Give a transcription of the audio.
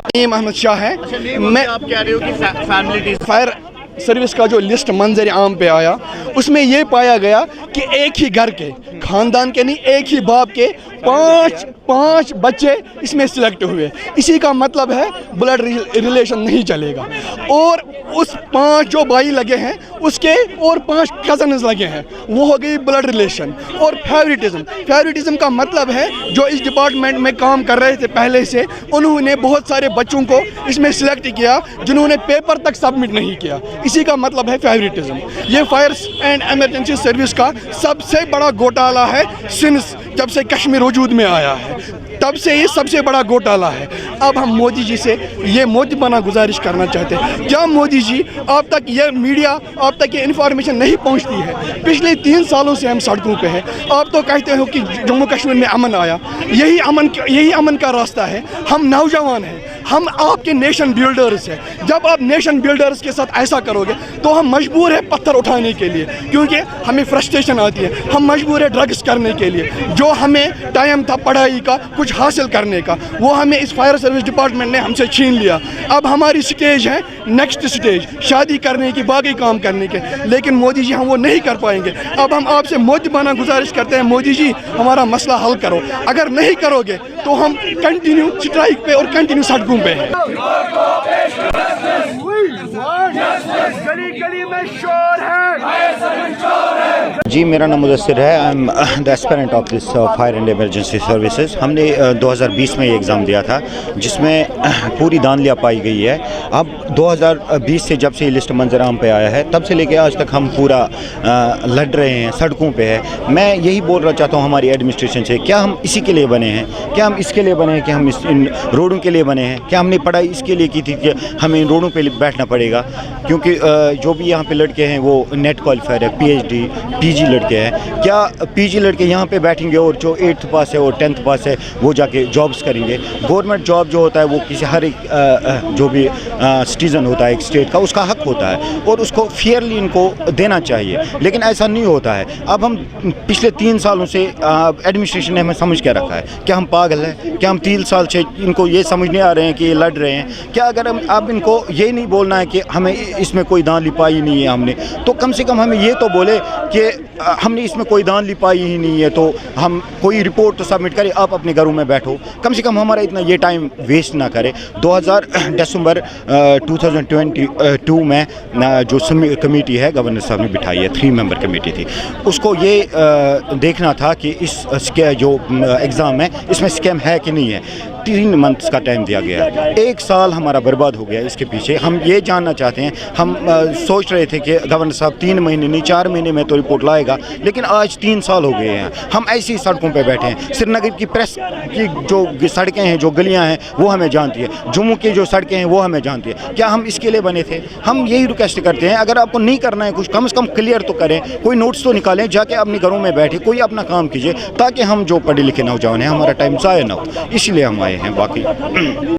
نعیم احمد شاہ ہے. میں آپ کہہ رہے ہو کہ فیملی فائر سروس کا جو لسٹ منظر عام پہ آیا اس میں یہ پایا گیا کہ ایک ہی گھر کے خاندان کے نہیں ایک ہی باپ کے پانچ بچے اس میں سلیکٹ ہوئے. اسی کا مطلب ہے بلڈ ریلیشن نہیں چلے گا. اور اس 5 جو بھائی لگے ہیں اس کے اور 5 کزنز لگے ہیں, وہ ہو گئی بلڈ ریلیشن. اور فیوریٹزم کا مطلب ہے جو اس ڈپارٹمنٹ میں کام کر رہے تھے پہلے سے, انہوں نے بہت سارے بچوں کو اس میں سلیکٹ کیا جنہوں نے پیپر تک سبمٹ نہیں کیا. اسی کا مطلب ہے فیوریٹزم. یہ فائر اینڈ ایمرجنسی سروس کا سب سے بڑا گھوٹالہ ہے سنس جب سے کشمیر وجود میں آیا ہے, تب سے یہ سب سے بڑا گھوٹالہ ہے. اب ہم مودی جی سے یہ مودبانہ گزارش کرنا چاہتے ہیں, کیا مودی جی آپ تک یہ میڈیا آپ تک یہ انفارمیشن نہیں پہنچتی ہے؟ پچھلے 3 سالوں سے ہم سڑکوں پہ ہیں. آپ تو کہتے ہو کہ جموں کشمیر میں امن آیا, یہی امن کا راستہ ہے. ہم نوجوان ہیں, ہم آپ کے نیشن بلڈرز ہیں. جب آپ نیشن بلڈرز کے ساتھ ایسا کرو گے تو ہم مجبور ہیں پتھر اٹھانے کے لیے, کیونکہ ہمیں فرسٹریشن آتی ہے. ہم مجبور ہیں ڈرگس کرنے کے لیے. جو ہمیں ٹائم تھا پڑھائی کا کچھ حاصل کرنے کا, وہ ہمیں اس فائر سروس ڈپارٹمنٹ نے ہم سے چھین لیا. اب ہماری سٹیج ہے نیکسٹ سٹیج, شادی کرنے کی, باقی کام کرنے کے. لیکن مودی جی ہم وہ نہیں کر پائیں گے. اب ہم آپ سے مودبانہ گزارش کرتے ہیں, مودی جی ہمارا مسئلہ حل کرو. اگر نہیں کرو گے تو ہم کنٹینیو اسٹرائک پہ اور کنٹینیو سڑکوں پہ ہیں. جی, میرا نام مدثر ہے. I am the aspirant of this fire and emergency services. ہم نے 2020 میں یہ ایگزام دیا تھا جس میں پوری دھاندلیاں پائی گئی ہے. اب 2020 سے جب سے یہ لسٹ منظر عام پہ آیا ہے تب سے لے کے آج تک ہم پورا لڑ رہے ہیں, سڑکوں پہ ہے. میں یہی بولنا چاہتا ہوں ہماری ایڈمنسٹریشن سے, کیا ہم اسی کے لیے بنے ہیں؟ کیا ہم اس کے لیے بنے ہیں کہ ہم ان روڈوں کے لیے بنے ہیں؟ کیا ہم نے پڑھائی اس کے لیے کی تھی کہ ہمیں ان روڈوں پہ بیٹھنا پڑے گا؟ کیونکہ جو بھی یہاں پہ لڑکے ہیں وہ نیٹ کوالیفائر ہے, PhD PG لڑکے ہیں. کیا PG لڑکے یہاں پہ بیٹھیں گے اور جو 8th پاس ہے اور 10th پاس ہے وہ جا کے جابس کریں گے؟ گورنمنٹ جاب جو ہوتا ہے وہ کسی ہر ایک جو بھی سٹیزن ہوتا ہے ایک اسٹیٹ کا, اس کا حق ہوتا ہے اور اس کو فیئرلی ان کو دینا چاہیے. لیکن ایسا نہیں ہوتا ہے. اب ہم پچھلے 3 سالوں سے ایڈمنسٹریشن نے ہمیں سمجھ کے رکھا ہے. کیا ہم پاگل ہیں؟ کیا ہم 3 سال سے ان کو یہ سمجھ نہیں آ رہے ہیں کہ یہ لڑ رہے ہیں؟ کیا اگر اب ان کو یہ نہیں بولنا ہے کہ ہمیں اس میں کوئی دھاندلی پائی نہیں ہے ہم نے, تو کم سے کم ہمیں یہ تو بولے کہ ہم نے اس میں کوئی دھاندلی پائی ہی نہیں ہے, تو ہم کوئی رپورٹ تو سبمٹ کریں, آپ اپنے گھروں میں بیٹھو. کم سے کم ہمارا اتنا یہ ٹائم ویسٹ نہ کرے. 2000 2022 میں جو کمیٹی ہے گورنر صاحب نے بٹھائی ہے, 3 ممبر کمیٹی تھی. اس کو یہ دیکھنا تھا کہ اس جو ایگزام ہے اس میں اسکیم ہے کہ نہیں ہے. 3 منتھس کا ٹائم دیا گیا ہے. 1 سال ہمارا برباد ہو گیا اس کے پیچھے. ہم یہ جاننا چاہتے ہیں, ہم سوچ رہے تھے کہ گورنر صاحب 3 مہینے نہیں 4 مہینے میں تو رپورٹ لائے گا, لیکن آج 3 سال ہو گئے ہیں. ہم ایسی سڑکوں پہ بیٹھے ہیں. سری نگر کی پریس کی جو سڑکیں ہیں, جو گلیاں ہیں وہ ہمیں جانتی ہے. جموں کی جو سڑکیں ہیں وہ ہمیں جانتی ہے. کیا ہم اس کے لیے بنے تھے؟ ہم یہی ریکویسٹ کرتے ہیں, اگر آپ کو نہیں کرنا ہے کچھ, کم سے کم کلیئر تو کریں. کوئی نوٹس تو نکالیں, جا کے اپنے گھروں میں بیٹھے, کوئی اپنا کام کیجیے, تاکہ ہم جو پڑھے لکھے نوجوان ہیں ہمارا ٹائم ضائع نہ ہو. اس لیے ہم آئے ہیں. باقی